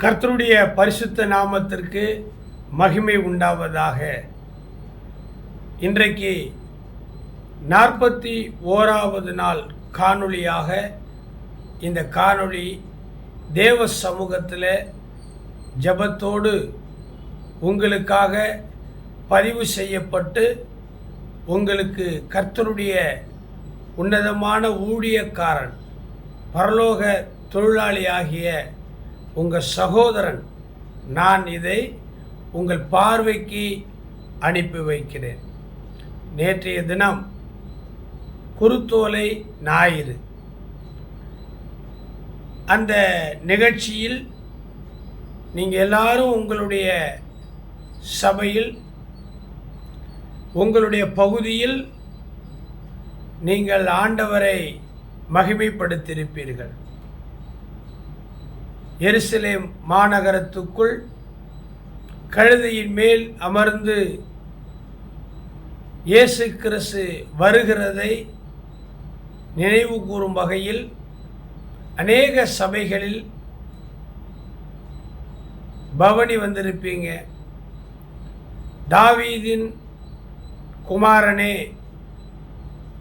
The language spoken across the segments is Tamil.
கர்த்தருடைய பரிசுத்த நாமத்திற்கு மகிமை உண்டாவதாக. இன்றைக்கு 41வது நாள் காணொளியாக இந்த காணொளி தேவ சமூகத்தில் ஜெபத்தோடு உங்களுக்காக பதிவு செய்யப்பட்டு உங்களுக்கு கர்த்தருடைய உன்னதமான ஊழியக்காரன் பரலோக தொழிலாளி ஆகிய உங்கள் சகோதரன் நான் இதை உங்கள் பார்வைக்கு அனுப்பி வைக்கிறேன். நேற்றைய தினம் குருத்தோலை ஞாயிறு அந்த நிகழ்ச்சியில் நீங்கள் எல்லாரும் உங்களுடைய சபையில் உங்களுடைய பகுதியில் நீங்கள் ஆண்டவரை மகிமைப்படுத்தியிருப்பீர்கள். எருசலேம் மாநகரத்துக்குள் கழுதையின் மேல் அமர்ந்து இயேசு கிறிஸ்து வருகிறதை நினைவு கூறும் வகையில் அநேக சபைகளில் பவனி வந்திருப்பீங்க. தாவீதின் குமாரனே,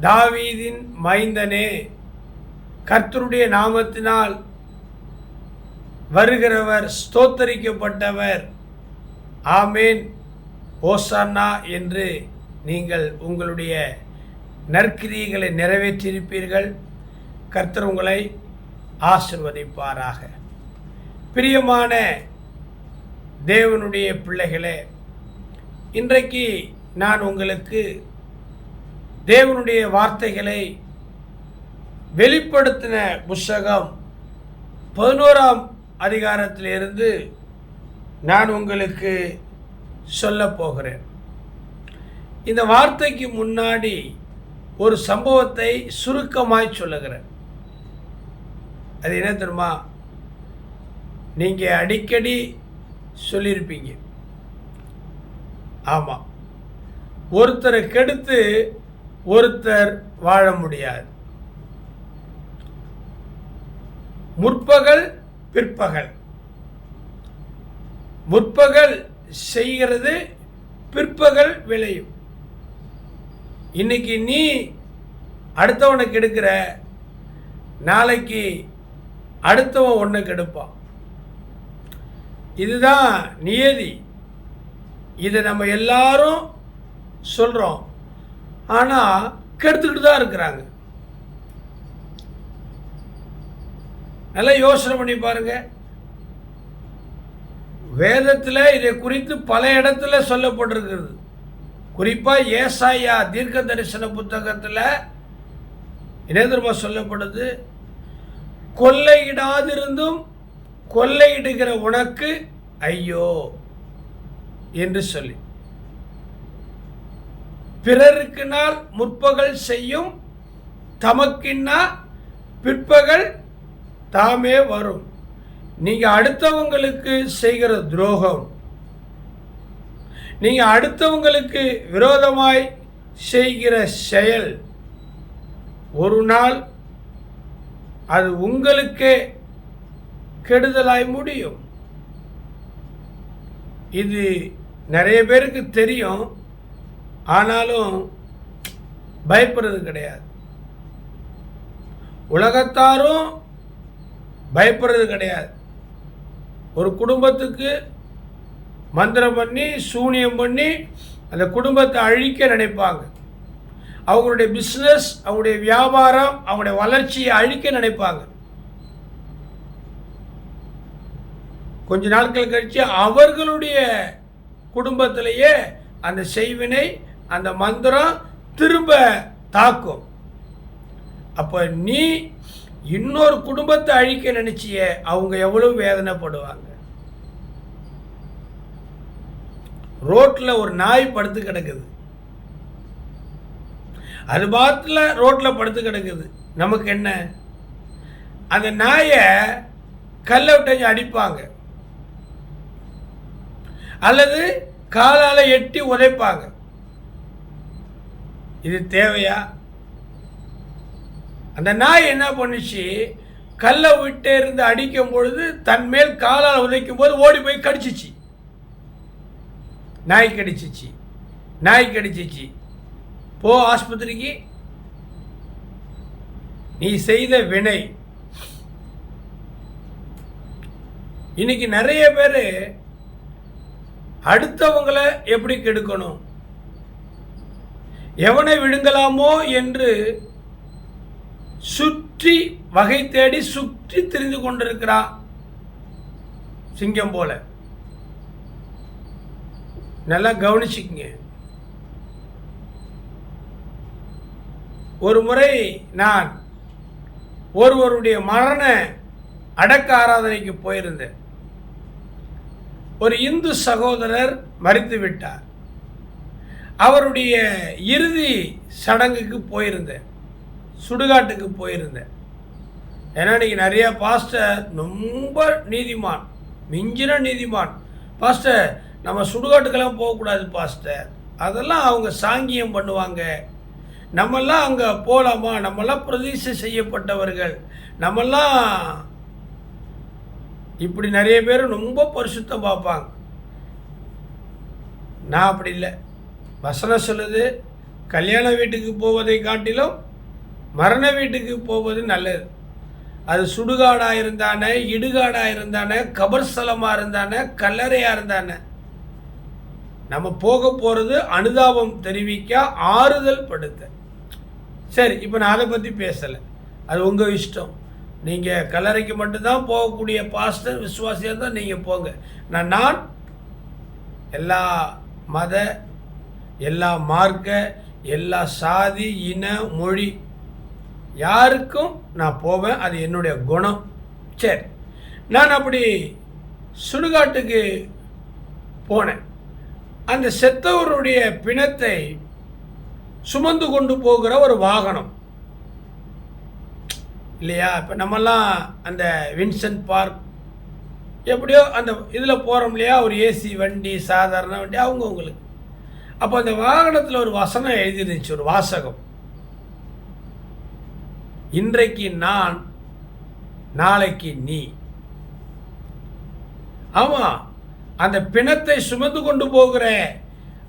தாவீதின் மைந்தனே, கர்த்தருடைய நாமத்தினால் வருகிறவர் ஸ்தோத்தரிக்கப்பட்டவர், ஆமேன், ஓசானா என்று நீங்கள் உங்களுடைய நற்கிரியைகளை நிறைவேற்றியிருப்பீர்கள். கர்த்தர் உங்களை ஆசிர்வதிப்பாராக. பிரியமான தேவனுடைய பிள்ளைகளே, இன்றைக்கு நான் உங்களுக்கு தேவனுடைய வார்த்தைகளை வெளிப்படுத்தின புஸ்தகம் 11ஆம் அதிகாரத்திலிருந்து நான் உங்களுக்கு சொல்ல போகிறேன். இந்த வார்த்தைக்கு முன்னாடி ஒரு சம்பவத்தை சுருக்கமாய் சொல்லுகிறேன். அது என்ன தெரியுமா? நீங்கள் அடிக்கடி சொல்லியிருப்பீங்க. ஆமாம், ஒருத்தரை கெடுத்து ஒருத்தர் வாழ முடியாது. முற்பகல் பிற்பகல், முற்பகல் செய்கிறது பிற்பகல் விளையும். இன்னைக்கு நீ அடுத்தவனுக்கு எடுக்கிற, நாளைக்கு அடுத்தவன் ஒன்றுக்கு எடுப்பான். இதுதான் நியதி. இதை நம்ம எல்லாரும் சொல்கிறோம், ஆனால் கெடுத்துக்கிட்டு தான் இருக்கிறாங்க. நல்லா யோசனை பண்ணி பாருங்க. வேதத்தில் இதை குறித்து பல இடத்துல சொல்லப்பட்டிருக்கிறது. குறிப்பாக ஏசாயா தீர்க்க தரிசன புத்தகத்தில் என்ன தெரியுமா சொல்லப்படுது? கொள்ளையிடாதிருந்தும் கொள்ளையிடுகிற உனக்கு ஐயோ என்று சொல்லி, பிறருக்குனால் முற்பகல் செய்யும் தமக்கின்னா பிற்பகல் தாமே வரும். நீங்க அடுத்தவங்களுக்கு செய்கிற துரோகம், நீங்க அடுத்தவங்களுக்கு விரோதமாய் செய்கிற செயல், ஒரு நாள் அது உங்களுக்கே கெடுதலாய் முடியும். இது நிறைய பேருக்கு தெரியும், ஆனாலும் பயப்படுறது கிடையாது. உலகத்தாரும் பயப்படுறது கிடையாது. ஒரு குடும்பத்துக்கு மந்திரம் பண்ணி சூனியம் பண்ணி அந்த குடும்பத்தை அழிக்க நினைப்பாங்க. அவங்களுடைய பிஸ்னஸ், அவங்களுடைய வியாபாரம், அவங்களுடைய வளர்ச்சியை அழிக்க நினைப்பாங்க. கொஞ்ச நாட்கள் கழிச்சு அவர்களுடைய குடும்பத்திலேயே அந்த செய்வினை, அந்த மந்திரம் திரும்ப தாக்கும். அப்போ நீ இன்னொரு குடும்பத்தை அழிக்க நினைச்சிய அவங்க எவ்வளவு வேதனைப்படுவாங்க. ரோட்ல ஒரு நாய் படுத்து கிடக்குது, அது பாத்துல ரோட்ல படுத்து கிடக்குது. நமக்கு என்ன? அந்த நாயை கல்லை விட்டு அடிப்பாங்க, அல்லது காலால எட்டி உதைப்பாங்க. இது தேவையா? அந்த நாய் என்ன பண்ணுச்சு? கல்லை விட்டே இருந்து அடிக்கும் பொழுது தன் மேல் காலால் உதைக்கும் போது ஓடி போய் கடிச்சிச்சு. நாய் கடிச்சிச்சு. போ ஆஸ்பத்திரிக்கு. நீ செய்த வினை. இன்னைக்கு நிறைய பேர் அடுத்தவங்களை எப்படி கெடுக்கணும், எவனை விழுங்கலாமோ என்று சுற்றி வகை தேடி சுற்றி திரிந்து கொண்டிருக்கிறான், சிங்கம் போல. நல்லா கவனிச்சுக்கங்க. ஒரு முறை நான் ஒருவருடைய மரண அடக்க ஆராதனைக்கு போயிருந்தேன். ஒரு இந்து சகோதரர் மரித்து விட்டார். அவருடைய இறுதி சடங்குக்கு போயிருந்தேன், சுடுகாட்டுக்கு போயிருந்தேன். ஏன்னா இன்னைக்கு நிறைய பாஸ்டர் ரொம்ப நீதிமான், மிஞ்சின நீதிமான். பாஸ்டர் நம்ம சுடுகாட்டுக்கெல்லாம் போகக்கூடாது பாஸ்டர், அதெல்லாம் அவங்க சாங்கியம் பண்ணுவாங்க, நம்மெல்லாம் அங்கே போகலாமா, நம்மெல்லாம் பிரதிஷ்டை செய்யப்பட்டவர்கள், நம்மெல்லாம் இப்படி நிறைய பேர் ரொம்ப பரிசுத்தம் பார்ப்பாங்க. நான் அப்படி இல்லை. வசனம் சொல்லுது, கல்யாண வீட்டுக்கு போவதை காட்டிலும் மரண வீட்டுக்கு போவது நல்லது. அது சுடுகாடாக இருந்தானே, இடுகாடாக இருந்தானே, கபர்ஸ்தலமாக இருந்தானே, கல்லறையாக இருந்தானே, நம்ம போக போகிறது அனுதாபம் தெரிவிக்க, ஆறுதல் படுத்த. சரி, இப்போ நான் அதை பற்றி பேசலை, அது உங்கள் இஷ்டம். நீங்கள் கல்லறைக்கு மட்டும்தான் போகக்கூடிய பாஸ்டர் விசுவாசியாக இருந்தால் நீங்கள் போங்க. நான் எல்லா மத, எல்லா மார்க்க, எல்லா சாதி, இன, மொழி யாருக்கும் நான் போவேன், அது என்னுடைய குணம். சரி, நான் அப்படி சுடுகாட்டுக்கு போனேன். அந்த செத்தவருடைய பிணத்தை சுமந்து கொண்டு போகிற ஒரு வாகனம் இல்லையா? இப்போ நம்மெல்லாம் அந்த வின்சென்ட் பார்க் எப்படியோ அந்த இதில் போகிறோம் இல்லையா, ஒரு ஏசி வண்டி, சாதாரண வண்டி, அவங்கவுங்களுக்கு. அப்போ அந்த வாகனத்தில் ஒரு வசனம் எழுதிருந்துச்சு, ஒரு வாசகம். இன்றைக்கு நான், நாளைக்கு நீ. ஆமாம், அந்த பிணத்தை சுமந்து கொண்டு போகிற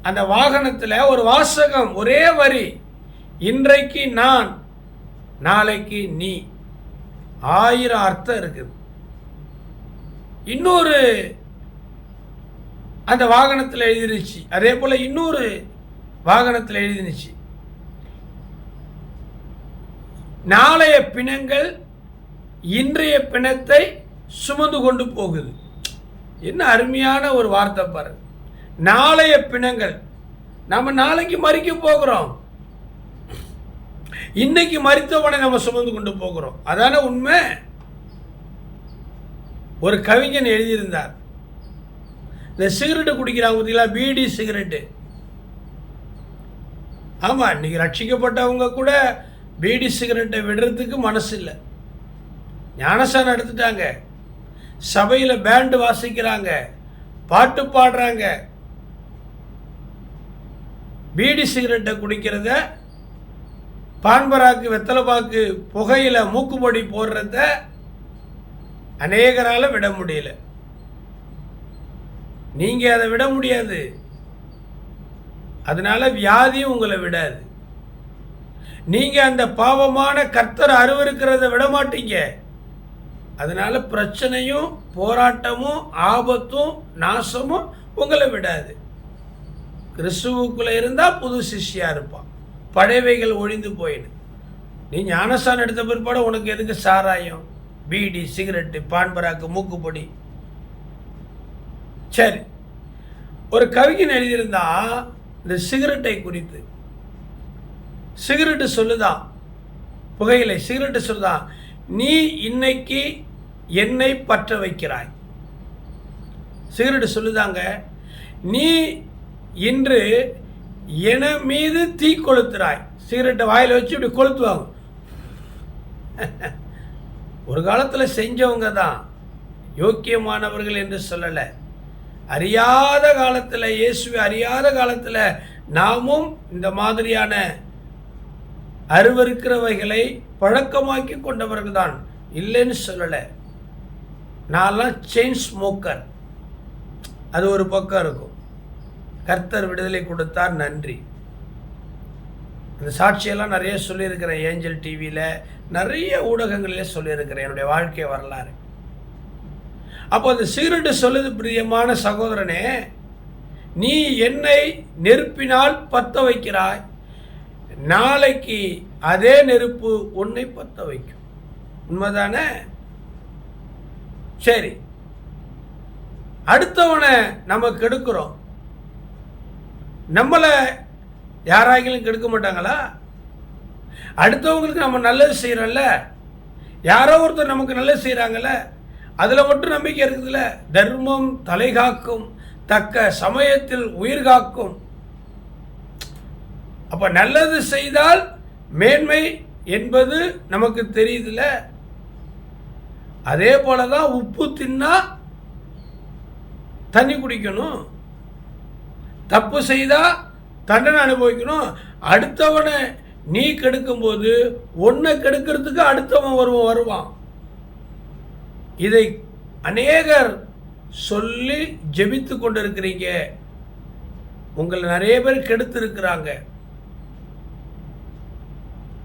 அந்த வாகனத்தில் ஒரு வாசகம், ஒரே வரி, இன்றைக்கு நான், நாளைக்கு நீ. 1000 அர்த்தம் இருக்குது. இன்னொரு அந்த வாகனத்தில் எழுதிருச்சு, அதே போல இன்னொரு வாகனத்தில் எழுதிருச்சு, நாளைய பிணங்கள் இன்றைய பிணத்தை சுமந்து கொண்டு போகுது. என்ன அருமையான ஒரு வார்த்தை பாருங்க. நாளைய பிணங்கள், நம்ம நாளைக்கு மறிக்க போகிறோம், இன்னைக்கு மரித்தவனை நம்ம சுமந்து கொண்டு போகிறோம். அதான உண்மை. ஒரு கவிஞன் எழுதியிருந்தார், இந்த சிகரெட்டு குடிக்கிறாங்க பார்த்தீங்களா, பீடி சிகரெட்டு. ஆமாம், இன்னைக்கு ரட்சிக்கப்பட்டவங்க கூட பீடி சிகரெட்டை விடுறதுக்கு மனசு இல்லை. ஞானசானம் எடுத்துட்டாங்க, சபையில் பேண்டு வாசிக்கிறாங்க, பாட்டு பாடுறாங்க. பீடி சிகரெட்டை குடிக்கிறத, பான்பராக்கு, வெத்தலைப்பாக்கு, புகையில மூக்குப்பொடி போடுறத அநேகரால விட முடியல. நீங்க அதை விட முடியாது, அதனால வியாதியும் உங்களை விடாது. நீங்க அந்த பாவமான கர்த்தர் அருவருக்கிறத விட மாட்டீங்க, அதனால பிரச்சனையும் போராட்டமும் ஆபத்தும் நாசமும் உங்களை விடாது. கிறிஸ்துவுக்குள்ள இருந்தா புது சிஷ்யா இருப்பான், பழையவைகள் ஒழிந்து போயிடு. நீ ஞானஸ்தானம் எடுத்த பிற்பாடு உனக்கு எதுக்கு சாராயம், பீடி, சிகரெட்டு, பான்பராக்கு, மூக்குப்பொடி? சரி, ஒரு கவிஞன் எழுதியிருந்தா இந்த சிகரெட்டை குறித்து. சிகரெட்டு சொல்லுதான், புகையிலை சிகரெட்டு சொல்லுதான், நீ இன்னைக்கு என்னை பற்ற வைக்கிறாய். சிகரெட்டு சொல்லுதாங்க, நீ இன்று என மீது தீ கொளுத்துறாய். சிகரெட்டை வாயில் வச்சு இப்படி கொளுத்துவாங்க. ஒரு காலத்தில் செஞ்சவங்க தான் யோக்கியமானவர்கள் என்று சொல்லலை. அறியாத காலத்தில், இயேசுவை அறியாத காலத்தில் நாமும் இந்த மாதிரியான அருவருக்கிறவைகளை பழக்கமாக்கி கொண்டவர்கள் தான், இல்லைன்னு சொல்லலை. நான்லாம் செயின் ஸ்மோக்கர். அது ஒரு பக்கம் இருக்கும். கர்த்தர் விடுதலை கொடுத்தார், நன்றி. அந்த சாட்சியெல்லாம் நிறைய சொல்லியிருக்கிறேன். ஏஞ்சல் டிவியில் நிறைய ஊடகங்களிலே சொல்லியிருக்கிறேன் என்னுடைய வாழ்க்கை வரலாறு. அப்போ அந்த சிகரெட்டு சொல்லுது, பிரியமான சகோதரனே, நீ என்னை நெருப்பினால் பற்ற வைக்கிறாய், நாளைக்கு அதே நெருப்பு உன்னை பற்ற வைக்கும். உண்மைதானே? சரி, அடுத்தவனை நம்ம கெடுக்கிறோம். நம்மளை யாராகிலும் கெடுக்க மாட்டாங்களா? அடுத்தவங்களுக்கு நம்ம நல்லது செய்கிறோம்ல, யாரோ ஒருத்தர் நமக்கு நல்லது செய்கிறாங்கல்ல, அதில் மட்டும் நம்பிக்கை இருக்குதுல்ல. தர்மம் தலை காக்கும், தக்க சமயத்தில் உயிர் காக்கும். அப்போ நல்லது செய்தால் மேன்மை என்பது நமக்கு தெரியுதுல்ல. அதே போல தான் உப்பு தின்னா தண்ணி குடிக்கணும், தப்பு செய்தா தண்டனை அனுபவிக்கணும். அடுத்தவனை நீ கெடுக்கும் போது ஒன்றை கெடுக்கிறதுக்கு அடுத்தவன் வருவான். இதை அநேகர் சொல்லி ஜெபித்து கொண்டிருக்கிறீங்க. உங்களை நிறைய பேர் கெடுத்து இருக்கிறாங்க.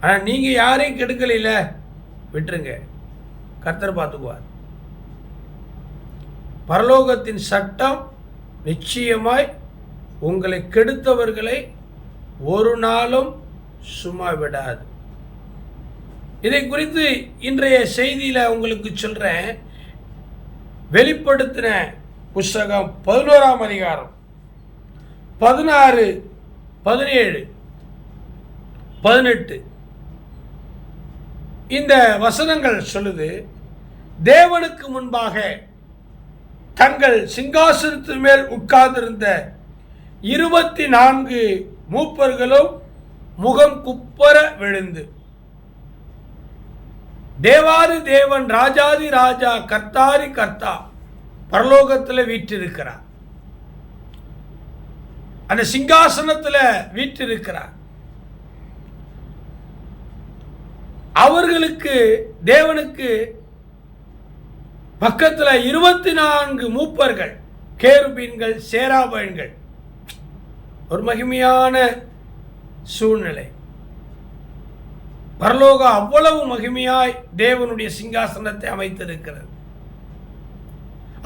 ஆனால் நீங்கள் யாரையும் கெடுக்கல, விட்டுருங்க, கர்த்தர் பார்த்துக்குவார். பரலோகத்தின் சட்டம் நிச்சயமாய் உங்களை கெடுத்தவர்களை ஒரு நாளும் சும்மா விடாது. இதை குறித்து இன்றைய செய்தியில் உங்களுக்கு சொல்கிறேன். வெளிப்படுத்தின புஸ்தகம் 11ஆம் அதிகாரம் 16, 17, 18 இந்த வசனங்கள் சொல்லுது, தேவனுக்கு முன்பாக தங்கள் சிங்காசனத்தின் மேல் உட்கார்ந்திருந்த 24 மூப்பர்களும் முகம் குப்பர விழுந்து, தேவாதி தேவன், ராஜாதி ராஜா, கர்த்தாதி கர்த்தா பரலோகத்தில் வீற்றிருக்கிறார். அந்த சிங்காசனத்தில் வீற்றிருக்கிறார். அவர்களுக்கு, தேவனுக்கு பக்கத்தில் 24 மூப்பர்கள், கேருபீன்கள், சேராபீன்கள். ஒரு மகிமையான சூழ்நிலை. பரலோகம் அவ்வளவு மகிமையாய் தேவனுடைய சிங்காசனத்தை அமைத்திருக்கிறது.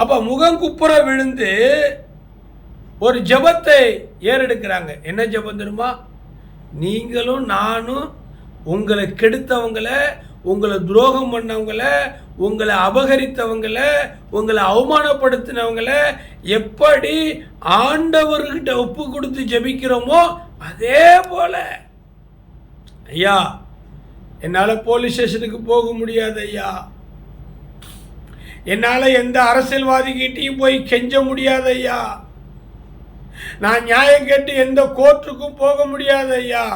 அப்ப முகங்குப்புற விழுந்து ஒரு ஜெபத்தை ஏறெடுக்கிறாங்க. என்ன ஜெபம் தெரியுமா? நீங்களும் நானும் உங்களை கெடுத்தவங்களை, உங்களை துரோகம் பண்ணவங்களை, உங்களை அபகரித்தவங்களை, உங்களை அவமானப்படுத்தினவங்களை எப்படி ஆண்டவர்கிட்ட ஒப்பு கொடுத்து ஜெபிக்கிறோமோ அதே போல, ஐயா என்னால் போலீஸ் ஸ்டேஷனுக்கு போக முடியாது, ஐயா என்னால் எந்த அரசியல்வாதிகிட்டையும் போய் கெஞ்ச முடியாது, ஐயா நான் நியாயம் கேட்டு எந்த கோர்ட்டுக்கும் போக முடியாது, ஐயா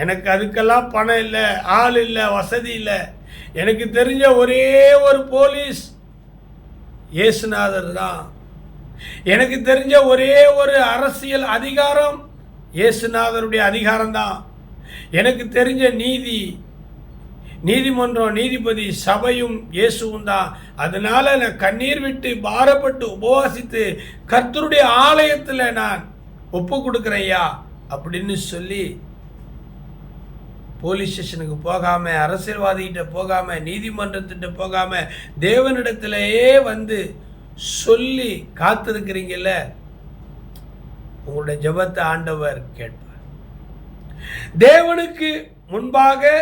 எனக்கு அதுக்கெல்லாம் பணம் இல்லை, ஆள் இல்லை, வசதி இல்லை. எனக்கு தெரிஞ்ச ஒரே ஒரு போலீஸ் இயேசுநாதர் தான். எனக்கு தெரிஞ்ச ஒரே ஒரு அரசியல் அதிகாரம் இயேசுநாதருடைய அதிகாரம் தான். எனக்கு தெரிஞ்ச நீதிமன்றம், நீதிபதி, சபையும் இயேசுவும் தான். அதனால நான் கண்ணீர் விட்டு பாரப்பட்டு உபவாசித்து கர்த்தருடைய ஆலயத்தில் நான் ஒப்பு கொடுக்குறேயா அப்படின்னு சொல்லி போலீஸ் ஸ்டேஷனுக்கு போகாமல், அரசியல்வாதிகிட்ட போகாமல், நீதிமன்றத்திட்ட போகாமல் தேவனிடத்திலேயே வந்து சொல்லி காத்திருக்கிறீங்கல்ல, உங்களுடைய ஜெபத்தை ஆண்டவர் கேட்பார். தேவனுக்கு முன்பாக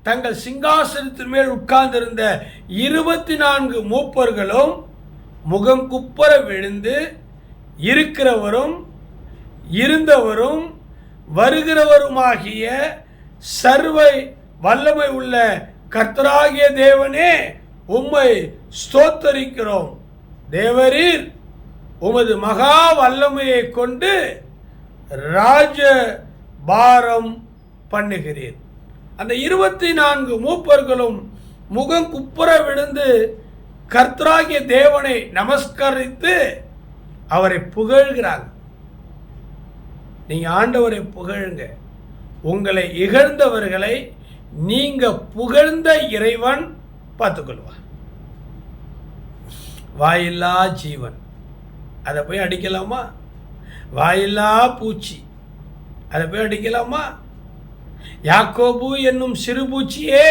தங்கள் சிங்காசனத்தின் மேல் உட்கார்ந்திருந்த 24 மூப்பர்களும் முகம் குப்பர விழுந்து, இருக்கிறவரும் இருந்தவரும் வருகிறவருமாகிய சர்வ வல்லமை உள்ள கர்த்தராகிய தேவனே உம்மை ஸ்தோத்தரிக்கிறோம். தேவரீர் உமது மகா வல்லமையை கொண்டு ராஜ பாரம் பண்ணுகிறீர். அந்த 24 மூப்பர்களும் முகம் குப்புற விழுந்து கர்த்தராகிய தேவனை நமஸ்கரித்து அவரை புகழ்கிறாங்க. நீங்க ஆண்டவரை புகழுங்க. உங்களை இகழ்ந்தவர்களை நீங்க புகழ்ந்த இறைவன் பார்த்துக்கொள்வார். வாயில்லா ஜீவன், அதை போய் அடிக்கலாமா? வாயில்லா பூச்சி, அதை போய் அடிக்கலாமா? யாக்கோபு என்னும் சிறு பூச்சியே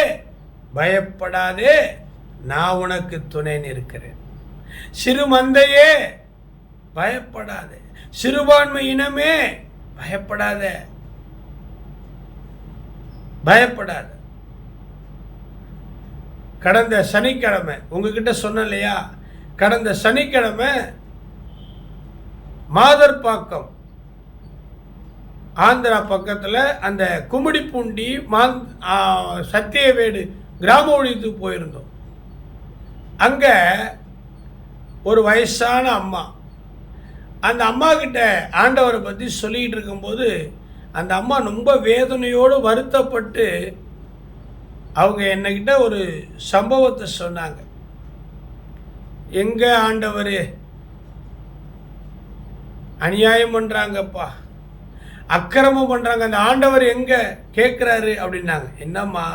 பயப்படாதே, நான் உனக்கு துணை நிற்கிறேன். சிறு மந்தையே பயப்படாதே, சிறுபான்மை இனமே பயப்படாத, பயப்படாத. கடந்த சனிக்கிழமை உங்ககிட்ட சொன்ன இல்லையா, கடந்த சனிக்கிழமை மாதர்பாக்கம் ஆந்திரா பக்கத்தில் அந்த கும்மிடிப்பூண்டி சத்தியவேடு கிராம ஒழியத்துக்கு போயிருந்தோம். அங்கே ஒரு வயசான அம்மா, அந்த அம்மா கிட்ட ஆண்டவரை பற்றி சொல்லிக்கிட்டு இருக்கும்போது அந்த அம்மா ரொம்ப வேதனையோடு வருத்தப்பட்டு அவங்க என்கிட்ட ஒரு சம்பவத்தை சொன்னாங்க. எங்க ஆண்டவர் அநியாயம் பண்ணுறாங்கப்பா, அக்கிரமம் பண்ணுறாங்க, அந்த ஆண்டவர் எங்கே கேட்குறாரு அப்படின்னாங்க. என்னம்மா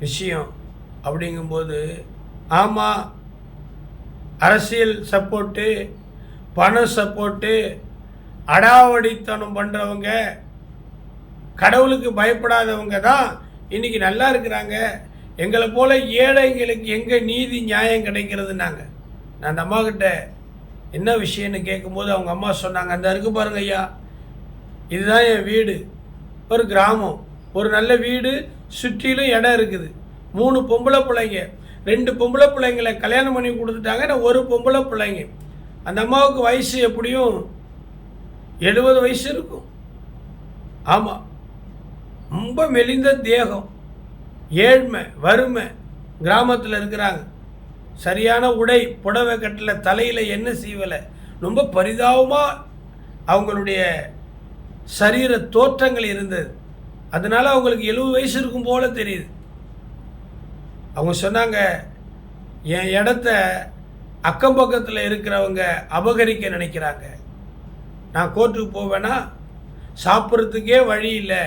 விஷயம் அப்படிங்கும்போது, ஆமாம் அரசியல் சப்போர்ட்டு, பண சப்போர்ட்டு, அடாவடித்தனம் பண்ணுறவங்க, கடவுளுக்கு பயப்படாதவங்க தான் இன்றைக்கி நல்லா இருக்கிறாங்க. எங்களை போல் ஏழைங்களுக்கு எங்கே நீதி நியாயம் கிடைக்கிறதுனாங்க. நான் அந்த அம்மாக்கிட்ட என்ன விஷயம்னு கேட்கும்போது அவங்க அம்மா சொன்னாங்க, அந்த இருக்கு பாருங்க ஐயா, இதுதான் என் வீடு, ஒரு கிராமம், ஒரு நல்ல வீடு, சுற்றிலும் இடம் இருக்குது, 3 பொம்பளை பிள்ளைங்க, 2 பொம்பளை பிள்ளைங்களை கல்யாணம் பண்ணி கொடுத்துட்டாங்க, நான் ஒரு பொம்பளை பிள்ளைங்க. அந்த அம்மாவுக்கு வயசு எப்படியும் 70 வயசு இருக்கும். ஆமாம், ரொம்ப மெலிந்த தேகம், ஏழ்மை வறுமை, கிராமத்தில் இருக்கிறாங்க. சரியான உடை புடவை கட்டலை, தலையில் எண்ணெய் சீவலை, ரொம்ப பரிதாபமாக அவங்களுடைய சரீர தோற்றங்கள் இருந்தது. அதனால் அவங்களுக்கு 70 வயசு இருக்கும் போல தெரியுது. அவங்க சொன்னாங்க, என் இடத்த அக்கம் பக்கத்தில் இருக்கிறவங்க அபகரிக்க நினைக்கிறாங்க, நான் கோர்ட்டுக்கு போவேன்னா சாப்பிட்றதுக்கே வழி இல்லை,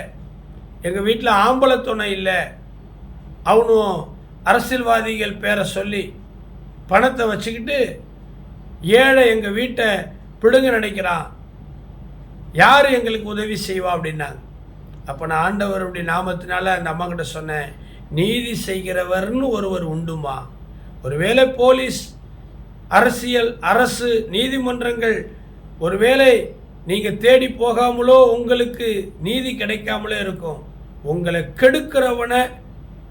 எங்கள் வீட்டில் ஆம்பளை துணை இல்லை, அவனும் அரசியல்வாதிகள் பேரை சொல்லி பணத்தை வச்சுக்கிட்டு ஏழை எங்கள் வீட்டை பிடுங்க நினைக்கிறான், யார் எங்களுக்கு உதவி செய்வா அப்படின்னாங்க. அப்போ நான் ஆண்டவருடைய நாமத்தினால அந்த அம்மா கிட்ட சொன்னேன், நீதி செய்கிறவர்னு ஒருவர் உண்டுமா? ஒருவேளை போலீஸ், அரசியல், அரசு, நீதிமன்றங்கள் ஒருவேளை நீங்கள் தேடி போகாமலோ உங்களுக்கு நீதி கிடைக்காமலே இருக்கும். உங்களை கெடுக்கிறவனை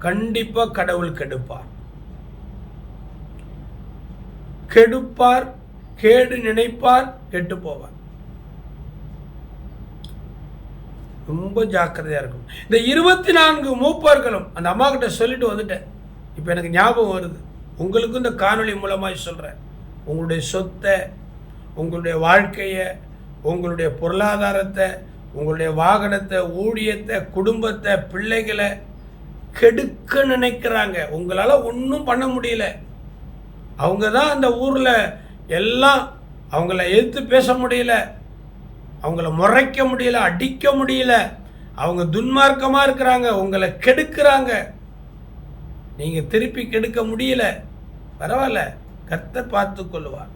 கண்டிப்பாக கடவுள் கெடுப்பார், கெடுப்பார், கேடு நினைப்பார், கெட்டு போவார். ரொம்ப ஜாக்கிரதையாக இருக்கும். இந்த 24 மூப்பர்களும் அந்த அம்மா கிட்ட சொல்லிட்டு வந்துட்டேன். இப்போ எனக்கு ஞாபகம் வருது, உங்களுக்கும் இந்த காணொளி மூலமாக சொல்கிறேன். உங்களுடைய சொத்தை, உங்களுடைய வாழ்க்கையை, உங்களுடைய பொருளாதாரத்தை, உங்களுடைய வாகனத்தை, ஊழியத்தை, குடும்பத்தை, பிள்ளைகளை கெடுக்க நினைக்கிறாங்க. உங்களால் ஒன்றும் பண்ண முடியல. அவங்க தான் அந்த ஊரில் எல்லாம், அவங்கள எதிர்த்து பேச முடியல, அவங்கள முறைக்க முடியல, அடிக்க முடியல, அவங்க துன்மார்க்கமாக இருக்கிறாங்க, உங்களை கெடுக்கிறாங்க. நீங்கள் திருப்பி கெடுக்க முடியல, பரவாயில்ல, கர்த்தர் பார்த்து கொள்வார்.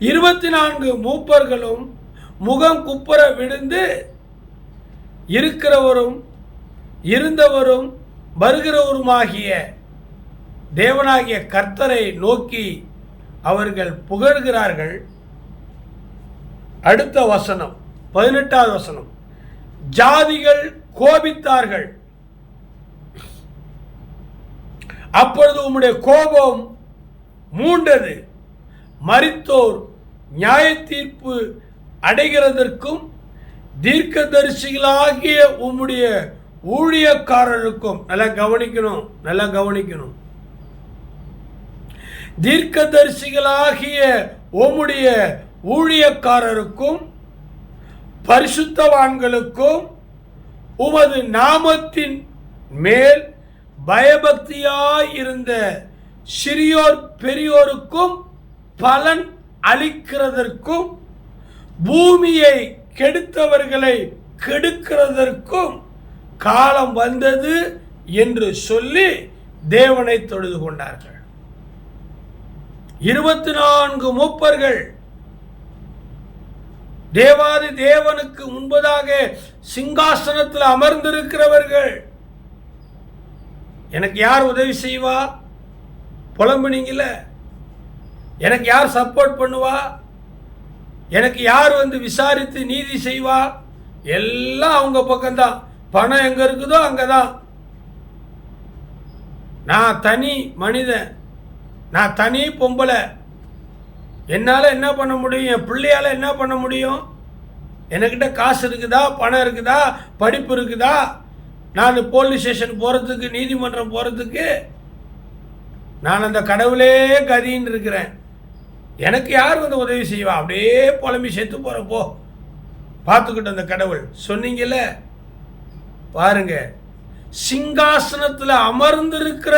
24 மூப்பர்களும் முகம் குப்புற விழுந்து இருக்கிறவரும் இருந்தவரும் வருகிறவருமாகிய தேவனாகிய கர்த்தரை நோக்கி அவர்கள் புகழ்கிறார்கள். அடுத்த வசனம் 18வது வசனம், ஜாதிகள் கோபித்தார்கள், அப்பொழுது உம்முடைய கோபம் மூண்டது, மரித்தோர் நியாய தீர்ப்பு அடைகிறதற்கும் தீர்க்கதரிசிகளாகிய உம்முடைய ஊழியக்காரருக்கும், நல்லா கவனிக்கணும், தீர்க்கதரிசிகளாகிய உம்முடைய ஊழியக்காரருக்கும் பரிசுத்தவான்களுக்கும் உமது நாமத்தின் மேல் பயபக்தியாயிருந்த சிறியோர் பெரியோருக்கும் பலன் அளிக்கிறதற்கும் பூமியை கெடுத்தவர்களை கெடுக்கிறதற்கும் காலம் வந்தது என்று சொல்லி தேவனை தொழுது கொண்டார்கள். 24 மூப்பர்கள் தேவாதி தேவனுக்கு முன்பதாக சிங்காசனத்தில் அமர்ந்திருக்கிறவர்கள். எனக்கு யார் உதவி செய்வா? புலம்புனீங்கள, எனக்கு யார் சப்போர்ட் பண்ணுவா? எனக்கு யார் வந்து விசாரித்து நீதி செய்வா? எல்லாம் அவங்க பக்கம்தான். பணம் எங்க இருக்குதோ அங்கதான். நான் தனி மனிதன், நான் தனி பொம்பளை. என்னால் என்ன பண்ண முடியும்? என் பிள்ளையால் என்ன பண்ண முடியும்? என்கிட்ட காசு இருக்குதா, பணம் இருக்குதா, படிப்பு இருக்குதா? நான் போலீஸ் ஸ்டேஷன் போகிறதுக்கு, நீதிமன்றம் போகிறதுக்கு நான் அந்த கடவுளே கதின்னு இருக்கிறேன். எனக்கு யார் வந்து உதவி செய்வா? அப்படியே புலம்பி செத்து போகிறப்போ பார்த்துக்கிட்டு அந்த கடவுள் சொன்னீங்கல்ல. பாருங்க, சிங்காசனத்தில் அமர்ந்திருக்கிற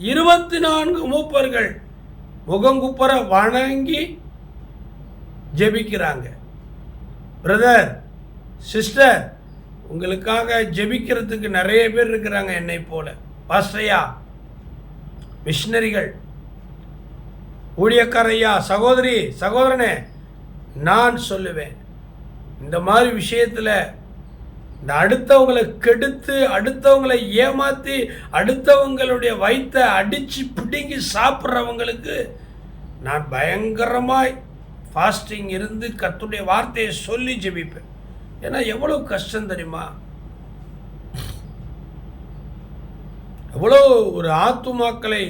24 மூப்பர்கள் முகங்குப்புற வணங்கி ஜெபிக்கிறாங்க. பிரதர், சிஸ்டர், உங்களுக்காக ஜெபிக்கிறதுக்கு நிறைய பேர் இருக்கிறாங்க என்னை போல. பாஸ்டரையா, மிஷினரிகள், ஊழியக்காரையா, சகோதரி, சகோதரனே, நான் சொல்லுவேன், இந்த மாதிரி விஷயத்தில் இந்த அடுத்தவங்களை கெடுத்து, அடுத்தவங்களை ஏமாற்றி, அடுத்தவங்களுடைய வயிற்றை அடித்து பிடுங்கி சாப்பிட்றவங்களுக்கு நான் பயங்கரமாய் ஃபாஸ்டிங் இருந்து கர்த்தருடைய வார்த்தையை சொல்லி ஜெபிப்பேன். ஏன்னா எவ்வளோ கஷ்டம் தெரியுமா? எவ்வளோ ஒரு ஆத்துமாக்களை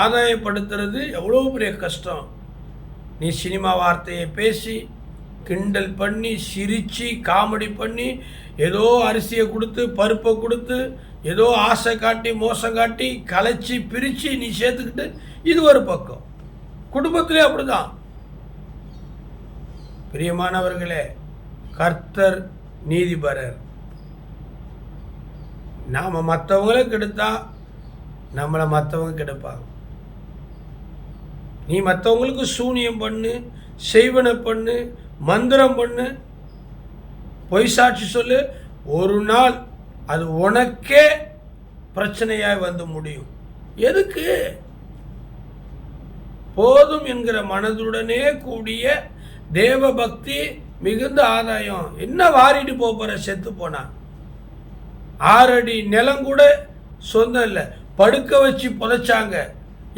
ஆதாயப்படுத்துறது எவ்வளோ பெரிய கஷ்டம். நீ சினிமா வார்த்தையை பேசி, கிண்டல் பண்ணி, சிரித்து, காமெடி பண்ணி, ஏதோ அரிசியை கொடுத்து, பருப்பை கொடுத்து, ஏதோ ஆசை காட்டி, மோசம் காட்டி, கலைச்சி, பிரித்து நீ சேர்த்துக்கிட்டு, இது ஒரு பக்கம். குடும்பத்திலே அப்படிதான். பிரியமானவர்களே, கர்த்தர் நீதிபரர். நாம் மற்றவங்கள கெடுத்தா நம்மளை மற்றவங்க கெடுப்பாங்க. நீ மற்றவங்களுக்கு சூனியம் பண்ணு, செய்வனை பண்ணு, மந்திரம் பண்ணு, பொய் சாட்சி சொல்லு, ஒரு நாள் அது உனக்கே பிரச்சனையாய் வந்து முடியும். எதுக்கு? போதும் என்கிற மனதுடனே கூடிய தேவ பக்தி மிகுந்த ஆதாயம். என்ன வாரிட்டு போற? செத்து போனா 6 அடி நிலம் கூட சொந்தம் இல்லை, படுக்க வச்சு புதைச்சாங்க,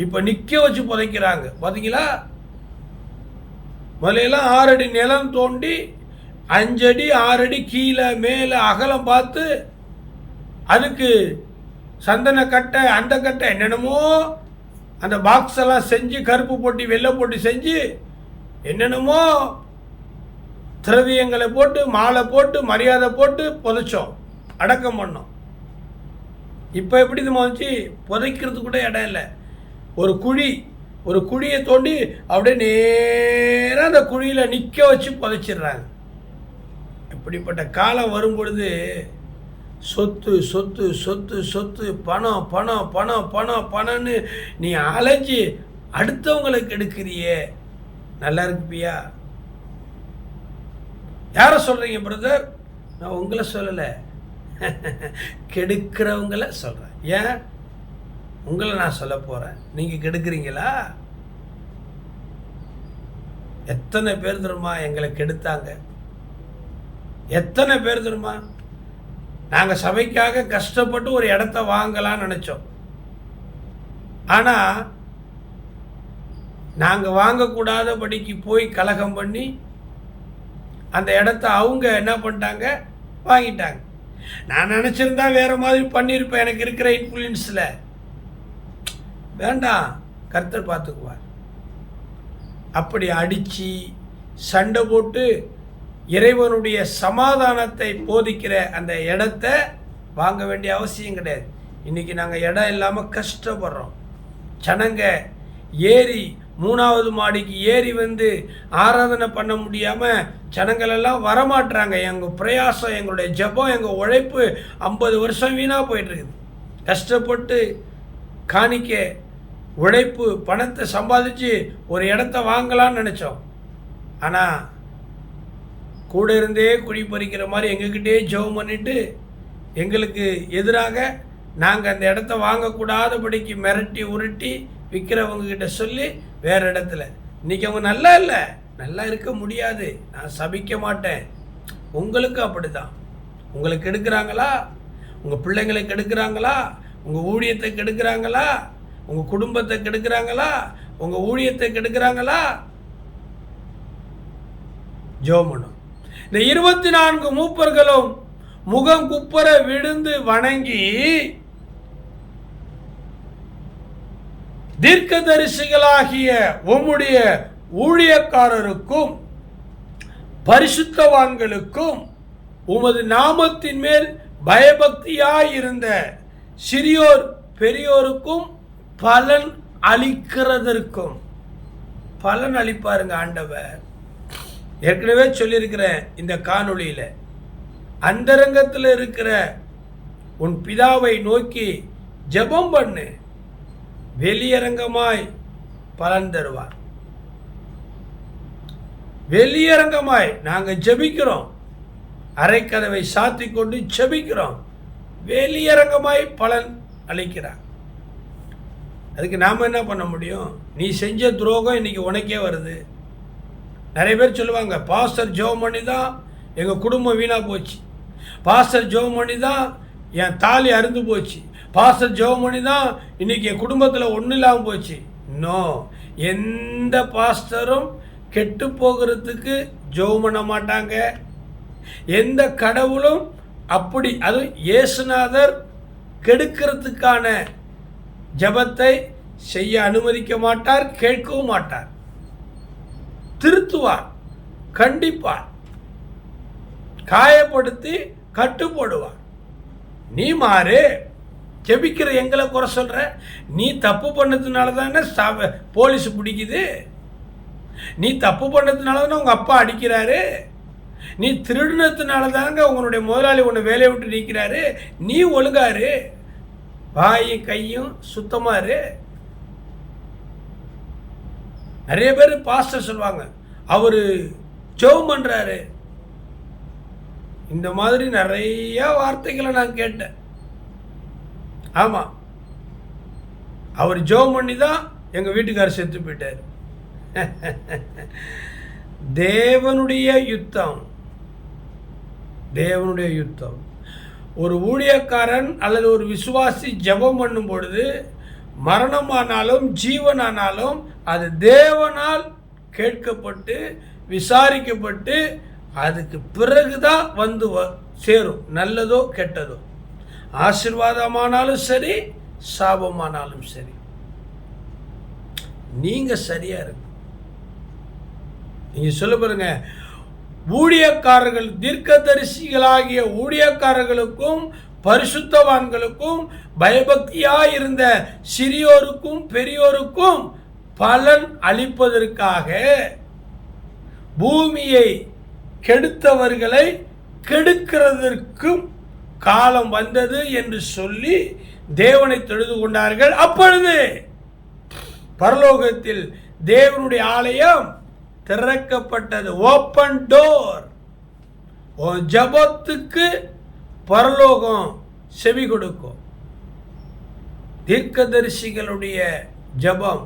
இப்ப நிக்க வச்சு புதைக்கிறாங்க. பாத்தீங்களா? முதலெல்லாம் 6 அடி நிலம் தோண்டி 5 அடி 6 அடி கீழே மேலே அகலம் பார்த்து அதுக்கு சந்தன கட்டை, அந்த கட்டை, என்னென்னமோ அந்த பாக்ஸ் எல்லாம் செஞ்சு, கருப்பு போட்டி வெள்ளை போட்டி செஞ்சு, என்னென்னமோ திரவியங்களை போட்டு, மாலை போட்டு, மரியாதை போட்டு புதைச்சோம், அடக்கம் பண்ணோம். இப்போ எப்படி வச்சு புதைக்கிறது கூட இடம் இல்லை. ஒரு குழியை தோண்டி அப்படியே நேராக அந்த குழியில் நிற்க வச்சு புதைச்சிடுறாங்க. இப்படிப்பட்ட காலம் வரும் பொழுது சொத்து சொத்து சொத்து சொத்து, பணம் பணம் பணம் பணம் பணம்னு நீ அலைஞ்சி அடுத்தவங்களுக்கு எடுக்கிறியே, நல்லா இருக்குப்பியா? யாரை சொல்கிறீங்க பிரதர்? நான் உங்களை சொல்லலை, கெடுக்கிறவங்கள சொல்கிறேன். ஏன் உங்களை நான் சொல்ல போகிறேன்? நீங்கள் கெடுக்கிறீங்களா? எத்தனை பேர் தெரியுமா எங்களை கெடுத்தாங்க? எத்தனை பேர் தெரியுமா? நாங்கள் சபைக்காக கஷ்டப்பட்டு ஒரு இடத்த வாங்கலாம்னு நினச்சோம். ஆனால் நாங்கள் வாங்கக்கூடாதபடிக்கு போய் கலகம் பண்ணி அந்த இடத்த அவங்க என்ன பண்ணிட்டாங்க, வாங்கிட்டாங்க. நான் நினச்சிருந்தா வேறு மாதிரி பண்ணியிருப்பேன். எனக்கு இருக்கிற இன்ஃப்ளூயன்ஸில் வேண்டாம், கர்த்தர் பார்த்துக்குவார். அப்படி அடித்து சண்டை போட்டு இறைவனுடைய சமாதானத்தை போதிக்கிற அந்த இடத்த வாங்க வேண்டிய அவசியம் கிடையாது. இன்றைக்கி நாங்கள் இடம் இல்லாமல் கஷ்டப்படுறோம். ஜனங்க ஏறி 3வது மாடிக்கு ஏறி வந்து ஆராதனை பண்ண முடியாமல் ஜனங்களெல்லாம் வரமாட்டுறாங்க. எங்கள் பிரயாசம், எங்களுடைய ஜெபம், எங்கள் உழைப்பு 50 வருஷம் வீணாக போயிட்டுருக்குது. கஷ்டப்பட்டு காணிக்க உழைப்பு பணத்தை சம்பாதிச்சு ஒரு இடத்த வாங்கலான்னு நினச்சோம். ஆனால் கூட இருந்தே குழி பறிக்கிற மாதிரி எங்ககிட்டே ஜெபம் பண்ணிவிட்டு எங்களுக்கு எதிராக நாங்கள் அந்த இடத்த வாங்கக்கூடாதபடிக்கு மிரட்டி உருட்டி விற்கிறவங்கக்கிட்ட சொல்லி வேறு இடத்துல. இன்றைக்கி அவங்க நல்லா இல்லை, நல்லா இருக்க முடியாது. நான் சபிக்க மாட்டேன். உங்களுக்கு அப்படி தான். உங்களுக்கு கெடுக்கிறாங்களா? உங்கள் பிள்ளைங்களை கெடுக்கிறாங்களா? உங்கள் ஊழியத்தை கெடுக்கிறாங்களா? உங்கள் குடும்பத்தை கெடுக்கிறாங்களா? உங்கள் ஊழியத்தை கெடுக்கிறாங்களா? ஜெபம். இந்த 24 மூப்பர்களும் முகம் குப்புற விழுந்து வணங்கி தீர்க்கதரிசிகளாகிய உம்முடைய ஊழியக்காரருக்கும் பரிசுத்தவான்களுக்கும் உமது நாமத்தின் மேல் பயபக்தியாயிருந்த சிறியோர் பெரியோருக்கும் பலன் அளிக்கிறதற்கும். பலன் அளிப்பாருங்க ஆண்டவர். ஏற்கனவே சொல்லியிருக்கிறேன் இந்த காணொளியில், அந்தரங்கத்தில் இருக்கிற உன் பிதாவை நோக்கி ஜெபம் பண்ணு, வெளியரங்கமாய் பலன் தருவார். வெளியரங்கமாய் நாங்கள் ஜெபிக்கிறோம், அரைக்கதவை சாத்தி கொண்டு ஜெபிக்கிறோம், வெளியரங்கமாய் பலன் அளிக்கிறார். அதுக்கு நாம் என்ன பண்ண முடியும்? நீ செஞ்ச துரோகம் இன்னைக்கு உனக்கே வருது. நிறைய பேர் சொல்லுவாங்க, பாஸ்டர் ஜெபம் பண்ணி தான் எங்கள் குடும்பம் வீணாக போச்சு, பாஸ்டர் ஜெபம் பண்ணி தான் என் தாலி அருந்து போச்சு, பாஸ்டர் ஜெபம் பண்ணி தான் இன்றைக்கி என் குடும்பத்தில் ஒன்றும் இல்லாமல் போச்சு. இன்னும் எந்த பாஸ்டரும் கெட்டு போகிறதுக்கு ஜெபம் பண்ண மாட்டாங்க. எந்த கடவுளும் அப்படி, அதுவும் இயேசுநாதர் கெடுக்கிறதுக்கான ஜெபத்தை செய்ய அனுமதிக்க மாட்டார், கேட்கவும் மாட்டார். திருத்துவார், கண்டிப்பார், காயப்படுத்தி கட்டுப்படுவார். நீ மாறு, ஜெபிக்கிற எங்களை குறை சொல்ற. நீ தப்பு பண்ணதுனால தானே போலீஸ் பிடிக்குது, நீ தப்பு பண்ணதுனால தானே உங்கள் அப்பா அடிக்கிறாரு, நீ திருடினதுனால தாங்க உங்களுடைய முதலாளி உன்னை வேலையை விட்டு நீக்கிறாரு. நீ ஒழுங்காரு, வாயும் கையும் சுத்தமாரு. நிறைய பேர் பாஸ்டர் சொல்லுவாங்க, அவர் ஜெபம் பண்ணுறாரு. இந்த மாதிரி நிறைய வார்த்தைகளை நான் கேட்டேன். ஆமாம், அவர் ஜெபம் பண்ணி தான் எங்கள் வீட்டுக்காரர் செத்து போயிட்டார். தேவனுடைய யுத்தம், தேவனுடைய யுத்தம். ஒரு ஊழியக்காரன் அல்லது ஒரு விசுவாசி ஜெபம் பண்ணும் பொழுது மரணமானாலும் ஜீவனானாலும் அது தேவனால் கேட்கப்பட்டு விசாரிக்கப்பட்டு அதுக்கு பிறகுதான் வந்து சேரும். நல்லதோ கெட்டதோ, ஆசீர்வாதமானாலும் சரி, சாபமானாலும் சரி, நீங்க சரியா இருக்கு. நீங்க சொல்ல பாருங்க, ஊழியக்காரர்கள், தீர்க்கதரிசிகளாகிய ஊழியக்காரர்களுக்கும் பரிசுத்தவான்களுக்கும் பயபக்தியாயிருந்த சிறியோருக்கும் பெரியோருக்கும் பலன் அளிப்பதற்காக பூமியை கெடுத்தவர்களை கெடுக்கிறதற்கும் காலம் வந்தது என்று சொல்லி தேவனை தொழுது கொண்டார்கள். அப்பொழுது பரலோகத்தில் தேவனுடைய ஆலயம் திறக்கப்பட்டது. Open door. ஜெபத்துக்கு பரலோகம் செவி கொடுக்கும். தீர்க்கதரிசிகளுடைய ஜெபம்,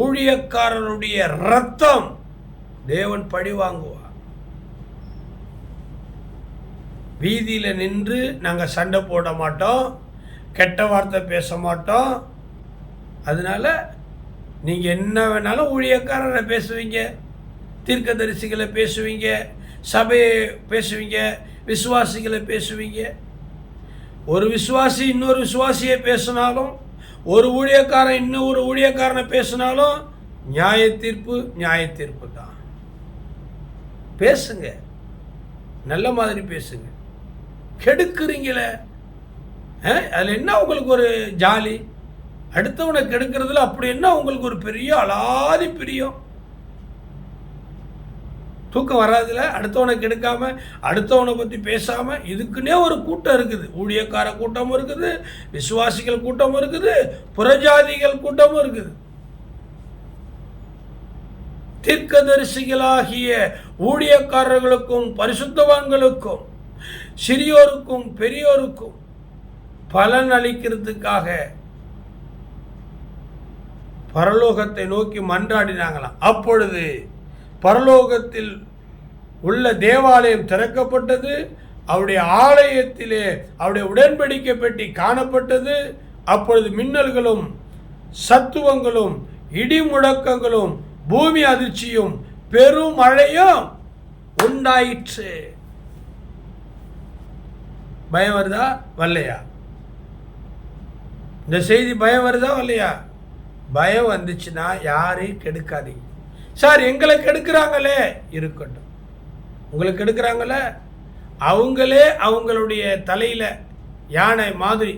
ஊழியக்காரருடைய ரத்தம் தேவன் பழி வாங்குவார். வீதியில் நின்று நாங்கள் சண்டை போட மாட்டோம், கெட்ட வார்த்தை பேச மாட்டோம். அதனால நீங்கள் என்ன வேணாலும் ஊழியக்காரரை பேசுவீங்க, தீர்க்கதரிசிகளை பேசுவீங்க, சபையை பேசுவீங்க, விசுவாசிகளை பேசுவீங்க. ஒரு விசுவாசி இன்னொரு விசுவாசியை பேசினாலும், ஒரு ஊழியக்காரன் இன்னொரு ஊழியக்காரனை பேசினாலும் நியாய தீர்ப்பு தான். பேசுங்க, நல்ல மாதிரி பேசுங்க. கெடுக்கிறீங்களே, அதில் என்ன உங்களுக்கு ஒரு ஜாலி? அடுத்தவனை கெடுக்கிறதுல அப்படி என்ன உங்களுக்கு ஒரு பெரிய அலாதி பிரியம்? தூக்கம் வராதுல அடுத்தவனை கெடுக்காம, அடுத்தவனை பற்றி பேசாமல்? இதுக்குன்னே ஒரு கூட்டம் இருக்குது. ஊழியக்கார கூட்டமும் இருக்குது, விசுவாசிகள் கூட்டமும் இருக்குது, புறஜாதிகள் கூட்டமும் இருக்குது. தீர்க்கதரிசிகளாகிய ஊழியக்காரர்களுக்கும் பரிசுத்தவான்களுக்கும் சிறியோருக்கும் பெரியோருக்கும் பலன் அளிக்கிறதுக்காக பரலோகத்தை நோக்கி மன்றாடினாங்களாம். அப்பொழுது பரலோகத்தில் உள்ள தேவாலயம் திறக்கப்பட்டது. அவருடைய ஆலயத்திலே அவருடைய உடன்படிக்கை பெட்டி காணப்பட்டது. அப்பொழுது மின்னல்களும் சத்துவங்களும் இடி முழக்கங்களும் பூமி அதிர்ச்சியும் பெரும் மழையும் உண்டாயிற்று. பயம் வருதா வரலையா? இந்த செய்தி பயம் வருதா வரலையா? பயம் வந்துச்சுன்னா யாரையும் கெடுக்காதீங்க. சார் எங்களை கெடுக்கிறாங்களே, இருக்கட்டும். உங்களை கெடுக்கிறாங்களே, அவங்களே அவங்களுடைய தலையில் யானை மாதிரி,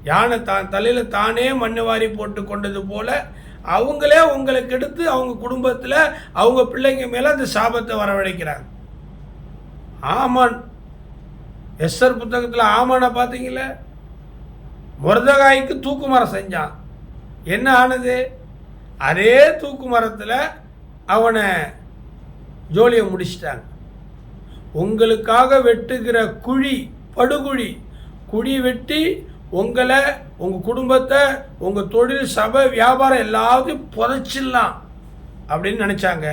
யானை தான் தலையில் தானே மண்ணு வாரி போட்டு கொண்டது போல அவங்களே உங்களை கெடுத்து அவங்க குடும்பத்தில் அவங்க பிள்ளைங்க மேலே அந்த சாபத்தை வரவழைக்கிறாங்க. ஆமான், எஸ்தர் புத்தகத்தில் ஆமானை பார்த்தீங்களே, மொர்தெகாய்க்கு தூக்கு மரம் செஞ்சான். என்ன ஆனது? அதே தூக்கு மரத்தில் அவனை ஜோலியை முடிச்சிட்டாங்க. உங்களுக்காக வெட்டுகிற குழி, படுகுழி, குழி வெட்டி உங்களை, உங்கள் குடும்பத்தை, உங்கள் தொழில், சபை, வியாபாரம் எல்லாத்தையும் புதைச்சிடலாம் அப்படின்னு நினச்சாங்க.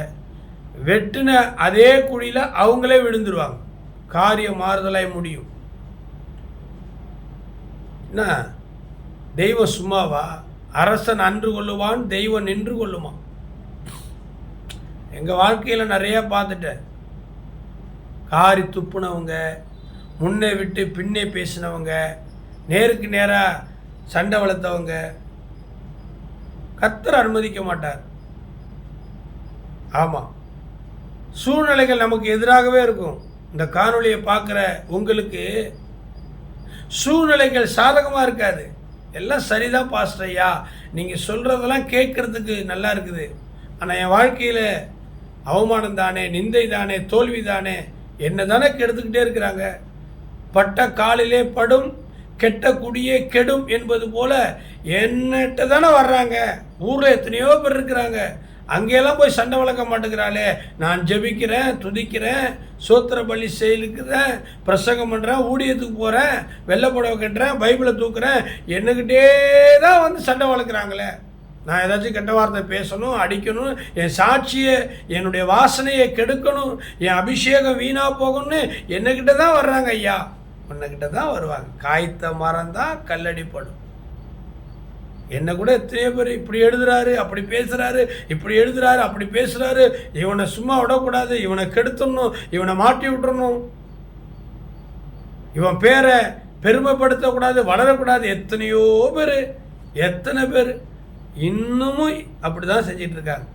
வெட்டின அதே குழியில் அவங்களே விழுந்துருவாங்க. காரியம் மாறுதலாய் முடியும். என்ன தெய்வம் சும்மாவா? அரசன் அன்று கொள்ளுவான், தெய்வம் நின்று கொள்ளுமா? எங்கள் வாழ்க்கையில் நிறையா பார்த்துட்டேன். காரி துப்புனவங்க, முன்னே விட்டு பின்னே பேசினவங்க, நேருக்கு நேராக சண்டை வளர்த்தவங்க. கர்த்தர் அனுமதிக்க மாட்டார். ஆமாம், சூழ்நிலைகள் நமக்கு எதிராகவே இருக்கும். இந்த காணொலியை பார்க்குற உங்களுக்கு சூழ்நிலைகள் சாதகமாக இருக்காது. எல்லாம் சரிதான் பாஸ்டர் ஐயா, நீங்கள் சொல்கிறதெல்லாம் கேட்குறதுக்கு நல்லா இருக்குது, ஆனால் என் வாழ்க்கையில் அவமானம் தானே, நிந்தை தானே, தோல்வி தானே, என்ன தானே கெடுத்துக்கிட்டே இருக்கிறாங்க. பட்ட காலிலே படும், கெட்ட குடியே கெடும் என்பது போல என்னட்ட தானே வர்றாங்க. ஊரில் எத்தனையோ பேர் இருக்கிறாங்க, அங்கெல்லாம் போய் சண்டை வளர்க்க மாட்டேங்கிறாளே. நான் ஜெபிக்கிறேன், துதிக்கிறேன், சோத்திர பலி செய்கிறேன், பிரசங்கம் பண்ணுறேன், ஊழியத்துக்கு போகிறேன், வெள்ளை புடவை கட்டுறேன், பைபிளை தூக்குறேன், என்னக்கிட்டே தான் வந்து சண்டை வளர்க்குறாங்களே. நான் ஏதாச்சும் கெட்ட வார்த்தை பேசணும், அடிக்கணும், என் சாட்சியை, என்னுடைய வாசனையை கெடுக்கணும், என் அபிஷேகம் வீணாக போகணும்னு என்னக்கிட்ட தான் வர்றாங்க. ஐயா, உன்னைக்கிட்ட தான் வருவாங்க. காய்த்த மரம் தான் கல்லடிப்படும். என்ன கூட எத்தனையோ பேர் இப்படி எழுதுறாரு, அப்படி பேசுகிறாரு, இப்படி எழுதுறாரு, அப்படி பேசுகிறாரு, இவனை சும்மா விடக்கூடாது, இவனை கெடுத்துடணும், இவனை மாட்டி விட்டுறணும், இவன் பேரை பெருமைப்படுத்தக்கூடாது, வளரக்கூடாது. எத்தனையோ பேர், எத்தனை பேர் இன்னமும் அப்படி தான் செஞ்சிட்டு இருக்காங்க.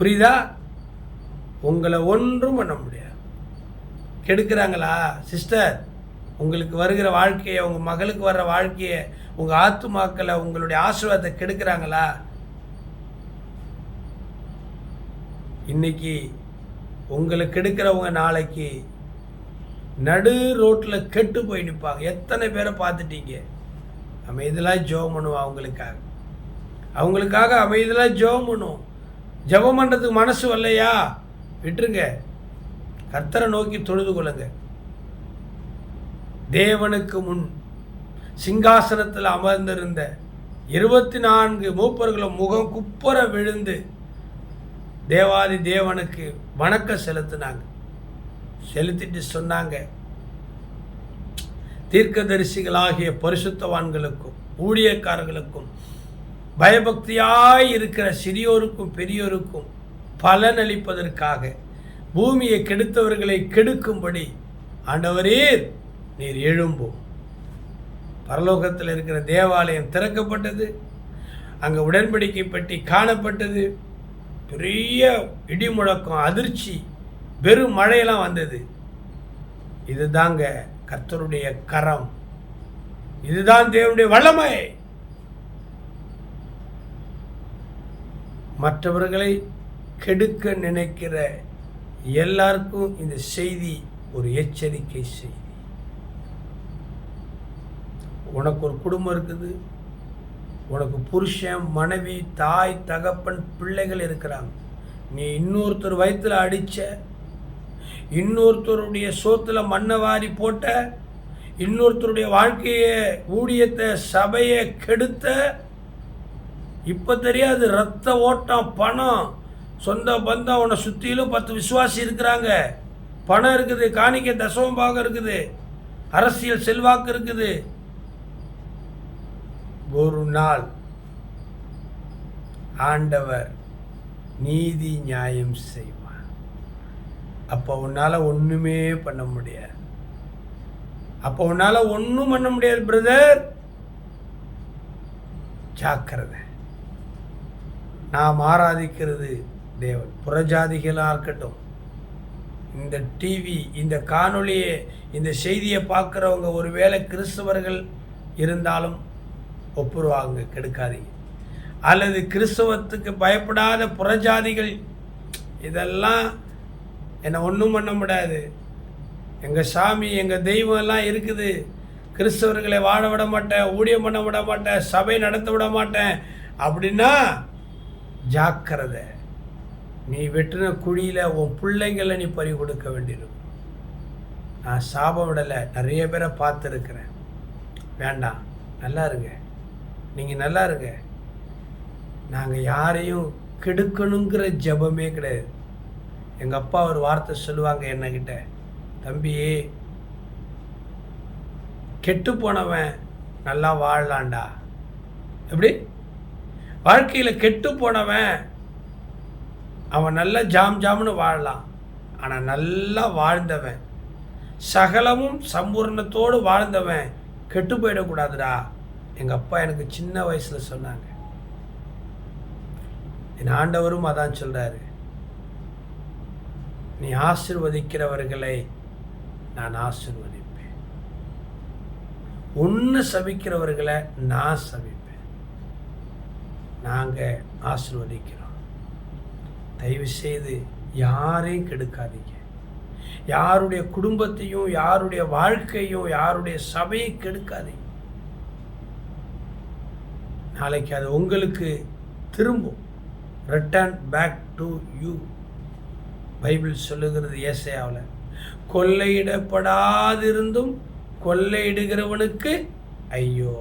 புரியுதா? உங்களை ஒன்றும் பண்ண முடியாது. கெடுக்கிறாங்களா சிஸ்டர்? உங்களுக்கு வருகிற வாழ்க்கையை, உங்கள் மகளுக்கு வர்ற வாழ்க்கையை, உங்கள் ஆத்துமாக்களை, உங்களுடைய ஆசீர்வாதத்தை கெடுக்கிறாங்களா? இன்னைக்கு உங்களை கெடுக்கிறவங்க நாளைக்கு நடு ரோட்டில் கெட்டு போய் நிற்பாங்க. எத்தனை பேரை பார்த்துட்டீங்க? அமைதியெல்லாம் ஜெபம் பண்ணுவோம் அவங்களுக்காக, அவங்களுக்காக அமைதியெல்லாம் ஜெபம் பண்ணுவோம். ஜெபம் பண்ணுறதுக்கு மனசு வரலையா? விட்டுருங்க, கர்த்தரை நோக்கி தொழுது கொள்ளுங்க. தேவனுக்கு முன் சிங்காசனத்தில் அமர்ந்திருந்த 24 மூப்பர்களும் முகம் குப்புற விழுந்து தேவாதி தேவனுக்கு வணக்கம் செலுத்தினாங்க. செலுத்திட்டு சொன்னாங்க, தீர்க்கதரிசிகளாகிய பரிசுத்தவான்களுக்கும் ஊழியக்காரர்களுக்கும் பயபக்தியாய் இருக்கிற சிறியோருக்கும் பெரியோருக்கும் பலனளிப்பதற்காக பூமியை கெடுத்தவர்களை கெடுக்கும்படி ஆண்டவரீர் நீர் எழும்பும். பரலோகத்தில் இருக்கிற தேவாலயம் திறக்கப்பட்டது. அங்கே உடன்படிக்கை பெட்டி காணப்பட்டது. பெரிய இடி முழக்கம், அதிர்ச்சி, வெறும் மழையெல்லாம் வந்தது. இதுதாங்க கர்த்தருடைய கரம், இதுதான் தேவனுடைய வல்லமை. மற்றவர்களை கெடுக்க நினைக்கிற எல்லாருக்கும் இந்த செய்தி ஒரு எச்சரிக்கை செய்தி. உனக்கு ஒரு குடும்பம் இருக்குது, உனக்கு புருஷன், மனைவி, தாய், தகப்பன், பிள்ளைகள் இருக்கிறாங்க. நீ இன்னொருத்தர் வயிற்றுல அடித்த, இன்னொருத்தருடைய சோத்துல மண்ணை வாரி போட்ட, இன்னொருத்தருடைய வாழ்க்கையை, ஊழியத்தை, சபையை கெடுத்த. இப்போ தெரியாது, ரத்த ஓட்டம், பணம், சொந்த பந்தம், உன்னை சுற்றிலும் 10 விசுவாசி இருக்கிறாங்க, பணம் இருக்குது, காணிக்கை தசமபாகம் இருக்குது, அரசியல் செல்வாக்கு இருக்குது. ஒரு நாள் ஆண்டவர் நீதி நியாயம் செய்வார். அப்போ உன்னால் ஒன்றுமே பண்ண முடியாது. அப்போ உன்னால் ஒன்றும் பண்ண முடியாது பிரதர். ஜாக்கிரதை. நாம் ஆராதிக்கிறது தேவன். புறஜாதிகளாக இருக்கட்டும், இந்த டிவி, இந்த காணொளியை, இந்த செய்தியை பார்க்குறவங்க ஒருவேளை கிறிஸ்தவர்கள் இருந்தாலும் ஒப்புருவாங்க, கெடுக்காதீங்க. அல்லது கிறிஸ்தவத்துக்கு பயப்படாத புறஜாதிகள், இதெல்லாம் என்னை ஒன்றும் பண்ண முடியாது, எங்கள் சாமி, எங்கள் தெய்வம் எல்லாம் இருக்குது, கிறிஸ்தவர்களை வாழ விட மாட்டேன், ஊழியம் பண்ண விட மாட்டேன், சபை நடத்த விட மாட்டேன் அப்படின்னா ஜாக்கிரதை. நீ வெட்டின குழியில் உன் பிள்ளைங்களை நீ பறி கொடுக்க வேண்டியிருக்கும். நான் சாபம் விடலை, நிறைய பேரை பார்த்துருக்கிறேன். வேண்டாம், நல்லா இருங்க, நீங்கள் நல்லா இருங்க. நாங்கள் யாரையும் கெடுக்கணுங்கிற ஜபமே கிடையாது. எங்கள் அப்பா ஒரு வார்த்தை சொல்லுவாங்க என்கிட்ட, தம்பி, கெட்டு போனவன் நல்லா வாழலாண்டா. எப்படி? வாழ்க்கையில் கெட்டு போனவன் அவன் நல்லா ஜாம்னு வாழலாம். ஆனால் நல்லா வாழ்ந்தவன், சகலமும் சம்பூர்ணத்தோடு வாழ்ந்தவன் கெட்டு போயிடக்கூடாதுடா. எங்கள் அப்பா எனக்கு சின்ன வயசில் சொன்னாங்க. என் ஆண்டவரும் அதான் சொல்கிறாரு, நீ ஆசீர்வதிக்கிறவர்களை நான் ஆசீர்வதிப்பேன், ஒன்று சபிக்கிறவர்களை நான் சபிப்பேன். நாங்கள் ஆசீர்வதிக்கிறோம். தயவு செய்து யாரையும் கெடுக்காதீங்க. யாருடைய குடும்பத்தையும், யாருடைய வாழ்க்கையும், யாருடைய சபையும் கெடுக்காதீங்க. நாளைக்கு அது உங்களுக்கு திரும்பும். Return back to you. Bible சொல்லுகிறது ஏசாயாவில், கொள்ளையிடப்படாதிருந்தும் கொள்ளையிடுகிறவனுக்கு ஐயோ.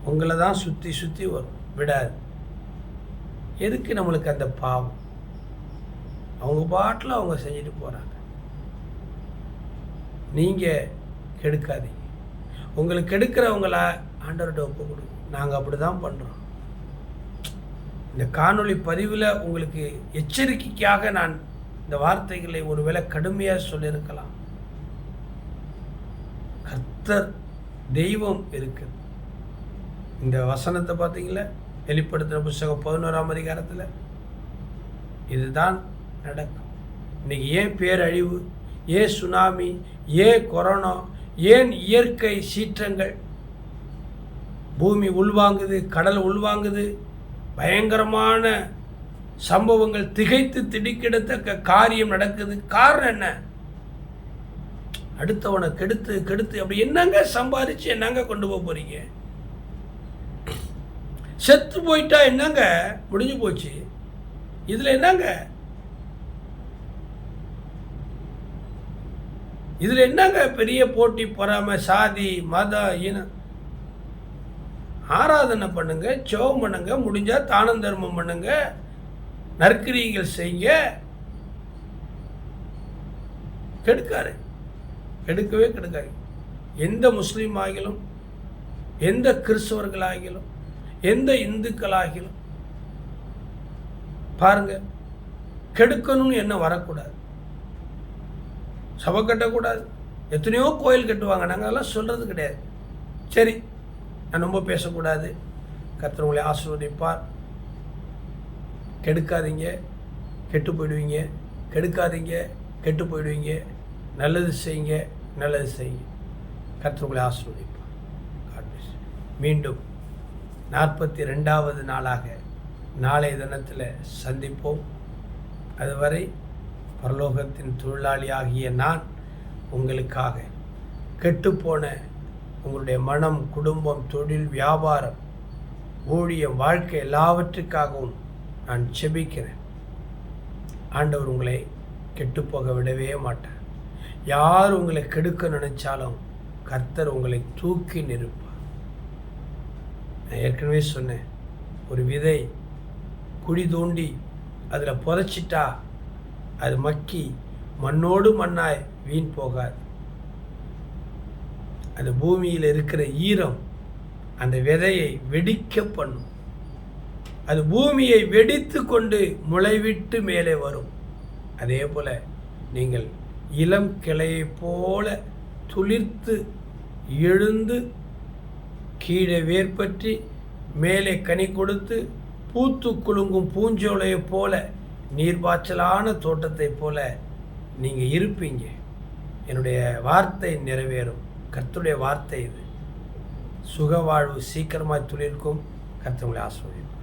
உங்களை தான் சுற்றி சுற்றி வரும், விடாது. எதுக்கு நம்மளுக்கு அந்த பாவம்? அவங்க பாட்டில் அவங்க செஞ்சுட்டு போகிறாங்க. நீங்கள் கெடுக்காதீங்க. உங்களுக்கு கெடுக்கிறவங்கள ஆண்டவர்கிட்ட ஒப்பு கொடுங்க. நாங்கள் அப்படி தான் பண்ணுறோம். இந்த காணொளி பதிவில் உங்களுக்கு எச்சரிக்கைக்காக நான் இந்த வார்த்தைகளை ஒருவேளை கடுமையாக சொல்லியிருக்கலாம். கர்த்தர் தெய்வம் இருக்குது. இந்த வசனத்தை பார்த்தீங்களா, வெளிப்படுத்தின புத்தகம் 11ஆம் அதிகாரத்தில் இதுதான் நடக்கும். இன்னைக்கு ஏன் பேரழிவு, ஏன் சுனாமி, ஏன் கொரோனா, ஏன் இயற்கை சீற்றங்கள், பூமி உள்வாங்குது, கடல் உள்வாங்குது, பயங்கரமான சம்பவங்கள், திகைத்து திடுக்கிடத்தக்க காரியம் நடக்குது. காரணம் என்ன? அடுத்தவனை கெடுத்து கெடுத்து அப்படி என்னங்க சம்பாதிச்சு என்னங்க கொண்டு போக போறீங்க? செத்து போயிட்டா என்னங்க, முடிஞ்சு போச்சு. இதுல என்னங்க, இதுல என்னங்க பெரிய போட்டி, பொறாமை, சாதி, மத, இனம்? ஆராதனை பண்ணுங்க, ஜெபம் பண்ணுங்க, முடிஞ்சா தானம் தர்மம் பண்ணுங்க, நற்கிரியைகள் செய்யுங்க. கெடுக்காரு, கெடுக்கவே கெடுக்காது. எந்த முஸ்லீம் ஆகிலும், எந்த கிறிஸ்தவர்களாகிலும், எந்த இந்துக்களாகிலும் பாருங்க, கெடுக்கணும்னு என்ன வரக்கூடாது. சபை கட்டக்கூடாது. எத்தனையோ கோயில் கட்டுவாங்க, நாங்கள் அதெல்லாம் சொல்கிறது கிடையாது. சரி, நான் ரொம்ப பேசக்கூடாது. கர்த்தர் உங்களை ஆசீர்வதிப்பார். கெடுக்காதீங்க. கெட்டு போயிடுவீங்க. கெடுக்காதீங்க, கெட்டு போயிடுவீங்க. நல்லது செய்யுங்க, நல்லது செய்யுங்க. கர்த்தர் உங்களை ஆசீர்வதிப்பார். God bless. மீண்டும் 42வது நாளாக நாளைய தினத்தில் சந்திப்போம். அதுவரை பரலோகத்தின் தொழிலாளியாகிய நான் உங்களுக்காக கெட்டுப்போன உங்களுடைய மனம், குடும்பம், தொழில், வியாபாரம், ஊழியம், வாழ்க்கை எல்லாவற்றுக்காகவும் நான் செபிக்கிறேன். ஆண்டவர் உங்களை கெட்டுப்போக விடவே மாட்டார். யார் உங்களை கெடுக்க நினைச்சாலும் கர்த்தர் உங்களை தூக்கி நிறுப்பார். நான் ஏற்கனவே சொன்னேன், ஒரு விதை குழி தோண்டி அதில் புதைச்சிட்டா அது மக்கி மண்ணோடு மண்ணாய் வீண் போகாது. அந்த பூமியில் இருக்கிற ஈரம் அந்த விதையை வெடிக்க பண்ணும். அது பூமியை வெடித்து கொண்டு முளைவிட்டு மேலே வரும். அதே போல் நீங்கள் இளம் கிளையை போல துளிர்த்து எழுந்து கீழே வேர்பற்றி மேலே கனி கொடுத்து பூத்து குலுங்கும் பூஞ்சோலையை போல நீர்ப்பாய்ச்சலான தோட்டத்தை போல நீங்கள் இருப்பீங்க. என்னுடைய வார்த்தை நிறைவேறும். கர்த்தருடைய வார்த்தை இது. சுகவாழ்வு சீக்கிரமாக துளிர்க்கும். கர்த்தர் உங்களை ஆசீர்வதிப்பார்.